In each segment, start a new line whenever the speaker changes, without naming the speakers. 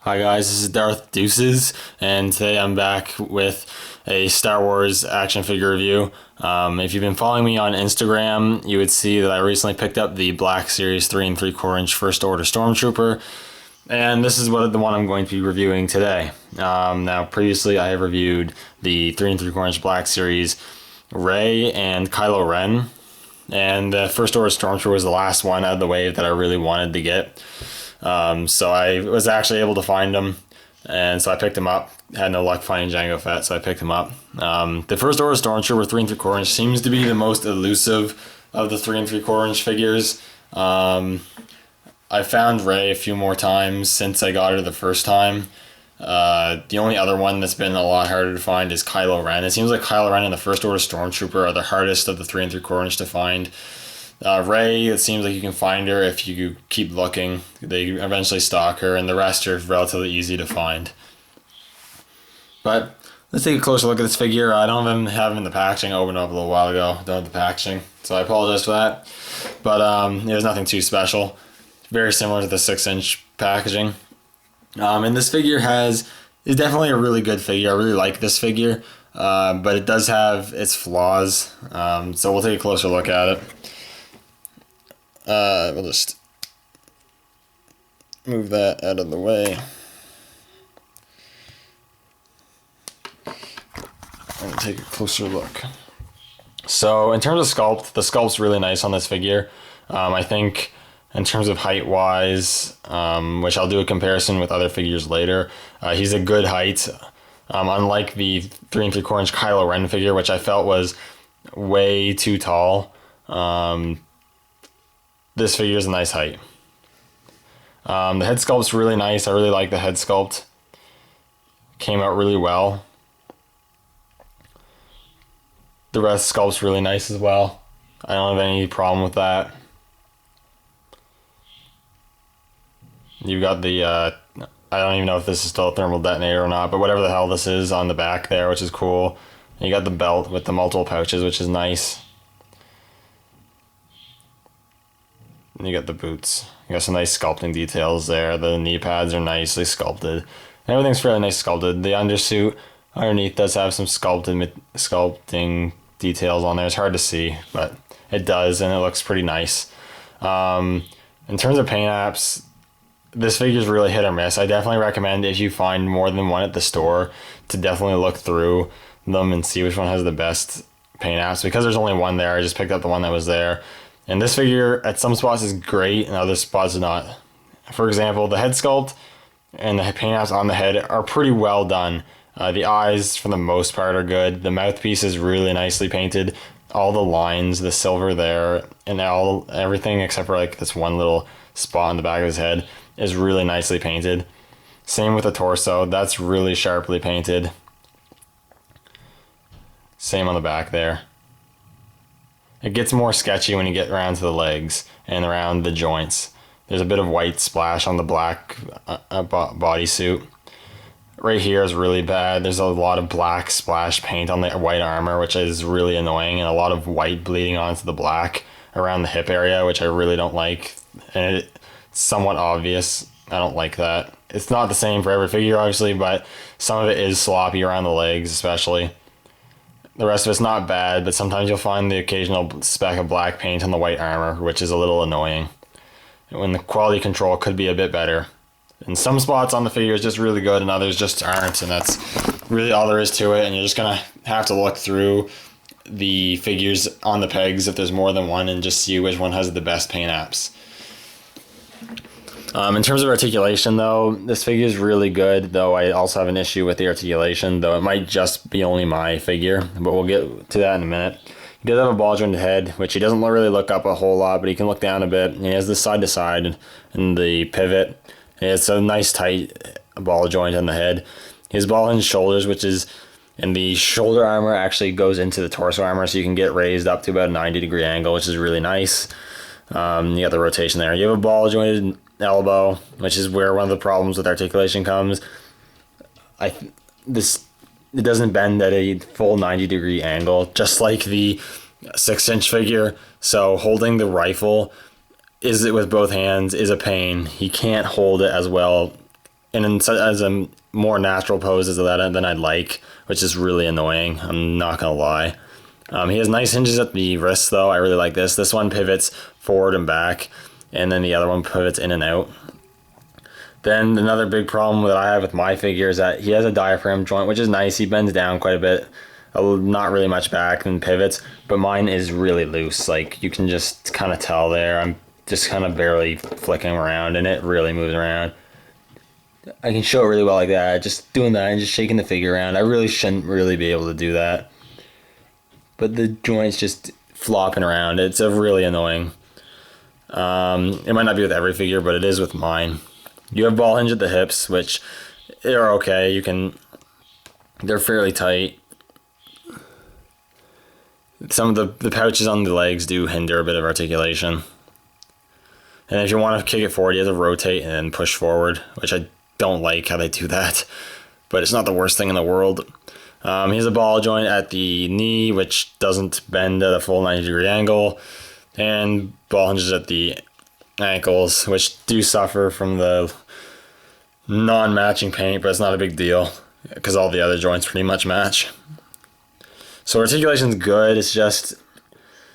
Hi guys, this is Darth Deuces, and today I'm back with a Star Wars action figure review. If you've been following me on Instagram, you would see that I recently picked up the Black Series 3 3/4 inch First Order Stormtrooper, and this is the one I'm going to be reviewing today. Now, previously I have reviewed the 3 3/4 inch Black Series Rey and Kylo Ren, and the First Order Stormtrooper was the last one out of the wave that I really wanted to get. So I was actually able to find them, and so I picked them up. Had no luck finding Jango Fett, so I picked him up. The First Order Stormtrooper 3 3/4 inch seems to be the most elusive of the 3 3/4 inch figures. I found Rey a few more times since I got her the first time. The only other one that's been a lot harder to find is Kylo Ren. It seems like Kylo Ren and the First Order Stormtrooper are the hardest of the 3 3/4 inch to find. Rey, it seems like you can find her if you keep looking. They eventually stock her, and the rest are relatively easy to find. But let's take a closer look at this figure. I don't even have him in the packaging. I opened it up a little while ago. Don't have the packaging, so I apologize for that. But it was nothing too special. Very similar to the 6-inch packaging. And this figure is definitely a really good figure. I really like this figure, but it does have its flaws. So we'll take a closer look at it. We'll just move that out of the way. And take a closer look. So in terms of sculpt, the sculpt's really nice on this figure. I think in terms of height wise, which I'll do a comparison with other figures later, he's a good height. Unlike the 3 3/4 inch Kylo Ren figure, which I felt was way too tall. This figure is a nice height. The head sculpt's really nice. I really like the head sculpt. Came out really well. The rest sculpt's really nice as well. I don't have any problem with that. You've got the, I don't even know if this is still a thermal detonator or not, but whatever the hell this is on the back there, which is cool. You got the belt with the multiple pouches, which is nice. And you got the boots. You got some nice sculpting details there. The knee pads are nicely sculpted. And everything's fairly nice sculpted. The undersuit underneath does have some sculpting details on there. It's hard to see, but it does, and it looks pretty nice. In terms of paint apps, this figure is really hit or miss. I definitely recommend, if you find more than one at the store, to definitely look through them and see which one has the best paint apps. Because there's only one there, I just picked up the one that was there. And this figure at some spots is great and other spots not. For example, the head sculpt and the paint apps on the head are pretty well done. The eyes, for the most part, are good. The mouthpiece is really nicely painted. All the lines, the silver there, and everything except for like this one little spot on the back of his head is really nicely painted. Same with the torso. That's really sharply painted. Same on the back there. It gets more sketchy when you get around to the legs and around the joints. There's a bit of white splash on the black bodysuit. Right here is really bad. There's a lot of black splash paint on the white armor, which is really annoying, and a lot of white bleeding onto the black around the hip area, which I really don't like. And it's somewhat obvious. I don't like that. It's not the same for every figure, obviously, but some of it is sloppy around the legs, especially. The rest of it's not bad, but sometimes you'll find the occasional speck of black paint on the white armor, which is a little annoying. When the quality control could be a bit better. And some spots on the figure is just really good, and others just aren't, and that's really all there is to it. And you're just gonna have to look through the figures on the pegs if there's more than one, and just see which one has the best paint apps. In terms of articulation, though, this figure is really good, though I also have an issue with the articulation, though it might just be only my figure, but we'll get to that in a minute. He does have a ball jointed head, which he doesn't really look up a whole lot, but he can look down a bit. And he has this side to side and the pivot. And it's a nice tight ball joint on the head. His ball hinged shoulders, and the shoulder armor actually goes into the torso armor, so you can get raised up to about a 90-degree angle, which is really nice. You got the rotation there. You have a ball jointed elbow, which is where one of the problems with articulation comes. It doesn't bend at a full 90-degree angle, just like the 6-inch figure. So holding the rifle with both hands is a pain. He can't hold it as well and as a more natural pose as that than I'd like, which is really annoying. I'm not gonna lie. He has nice hinges at the wrists though. I really like this. This one pivots forward and back, and then the other one pivots in and out. Then another big problem that I have with my figure is that he has a diaphragm joint, which is nice. He bends down quite a bit, not really much back and pivots, but mine is really loose. Like you can just kind of tell there. I'm just kind of barely flicking around, and it really moves around. I can show it really well like that, just doing that and just shaking the figure around. I really shouldn't really be able to do that, but the joint's just flopping around. It's really annoying. It might not be with every figure, but it is with mine. You have ball hinge at the hips, which are okay. They're fairly tight. Some of the pouches on the legs do hinder a bit of articulation. And if you want to kick it forward, you have to rotate and then push forward, which I don't like how they do that, but it's not the worst thing in the world. He has a ball joint at the knee, which doesn't bend at a full 90-degree angle, and ball hinges at the ankles, which do suffer from the non-matching paint, but it's not a big deal because all the other joints pretty much match. So articulation's good. It's just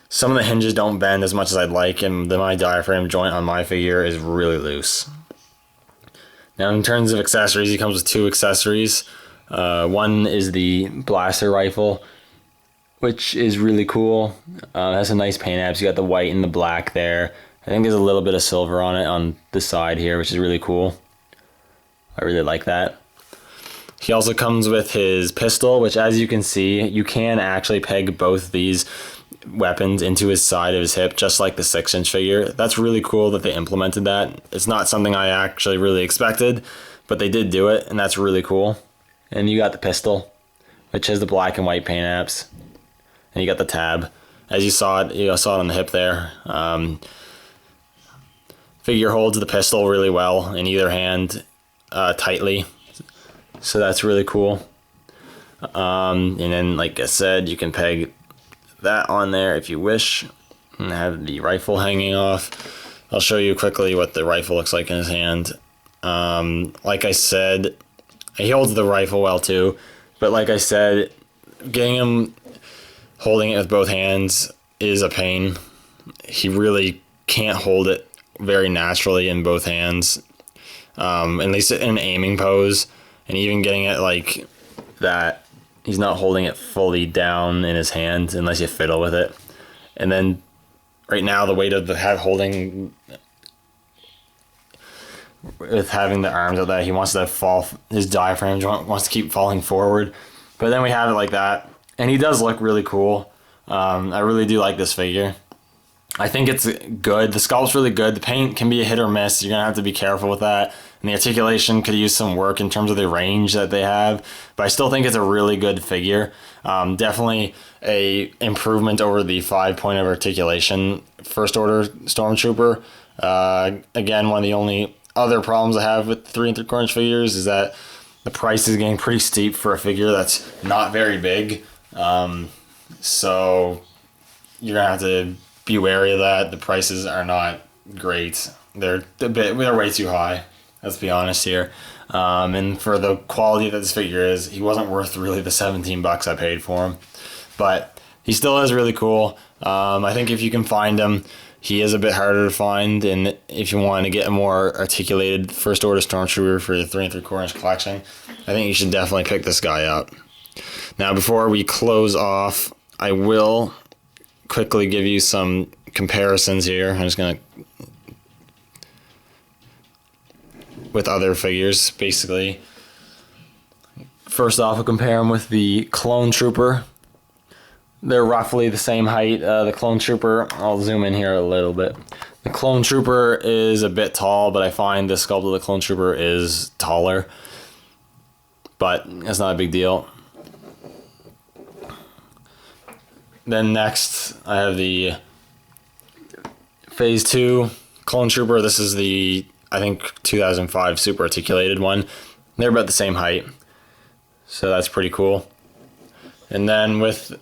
some of the hinges don't bend as much as I'd like, and my diaphragm joint on my figure is really loose. Now in terms of accessories, he comes with 2 accessories. One is the blaster rifle, which is really cool. It has some nice paint apps. You got the white and the black there. I think there's a little bit of silver on it on the side here, which is really cool. I really like that. He also comes with his pistol, which as you can see, you can actually peg both these weapons into his side of his hip, just like the 6-inch figure. That's really cool that they implemented that. It's not something I actually really expected, but they did do it, and that's really cool. And you got the pistol, which has the black and white paint apps, and you got the tab. As you saw it on the hip there. Figure holds the pistol really well in either hand, tightly, so that's really cool. And then, like I said, you can peg that on there if you wish, and have the rifle hanging off. I'll show you quickly what the rifle looks like in his hand. Like I said, he holds the rifle well too, but like I said, getting him holding it with both hands is a pain. He really can't hold it very naturally in both hands, at least in an aiming pose, and even getting it like that, he's not holding it fully down in his hand unless you fiddle with it. And then right now the weight of with having the arms out there, he wants to fall, his diaphragm joint wants to keep falling forward, but then we have it like that, and he does look really cool. I really do like this figure. I think it's good. The sculpt's really good. The paint can be a hit or miss. You're gonna have to be careful with that. And the articulation could use some work in terms of the range that they have, but I still think it's a really good figure. Definitely a improvement over the 5-point of articulation First Order Stormtrooper. Again, one of the only other problems I have with 3 3/4-inch figures is that the price is getting pretty steep for a figure that's not very big. So you're gonna have to be wary of that. The prices are not great. They're way too high. Let's be honest here. And for the quality that this figure is, he wasn't worth really the $17 I paid for him. But he still is really cool. I think if you can find him, he is a bit harder to find. And if you want to get a more articulated First Order Stormtrooper for the 3 3/4-inch collection, I think you should definitely pick this guy up. Now, before we close off, I will quickly give you some comparisons here. I'm just going to with other figures, basically. First off, I'll compare them with the Clone Trooper. They're roughly the same height. The Clone Trooper, I'll zoom in here a little bit. The Clone Trooper is a bit tall, but I find the sculpt of the Clone Trooper is taller. But it's not a big deal. Then next, I have the Phase 2 Clone Trooper. This is the, I think, 2005 super articulated one. They're about the same height, so that's pretty cool. And then with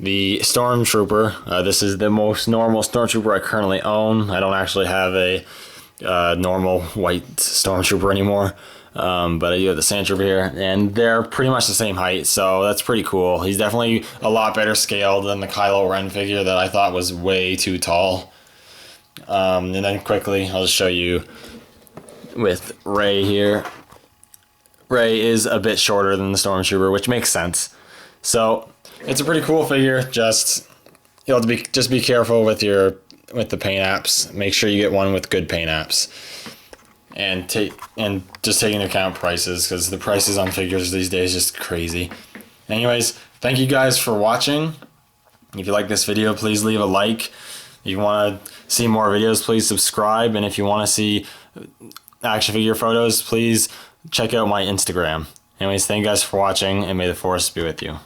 the Stormtrooper, this is the most normal Stormtrooper I currently own. I don't actually have a normal white Stormtrooper anymore. But I do have the Stormtrooper here, and they're pretty much the same height, so that's pretty cool. He's definitely a lot better scaled than the Kylo Ren figure that I thought was way too tall. And then quickly, I'll just show you with Rey here. Rey is a bit shorter than the Stormtrooper, which makes sense. So it's a pretty cool figure. Just you'll have to just be careful with the paint apps. Make sure you get one with good paint apps, and just take into account prices, because the prices on figures these days is just crazy. Anyways, thank you guys for watching. If you like this video, please leave a like. If you want to see more videos, please subscribe. And if you want to see action figure photos, please check out my Instagram. Anyways, thank you guys for watching, and may the Force be with you.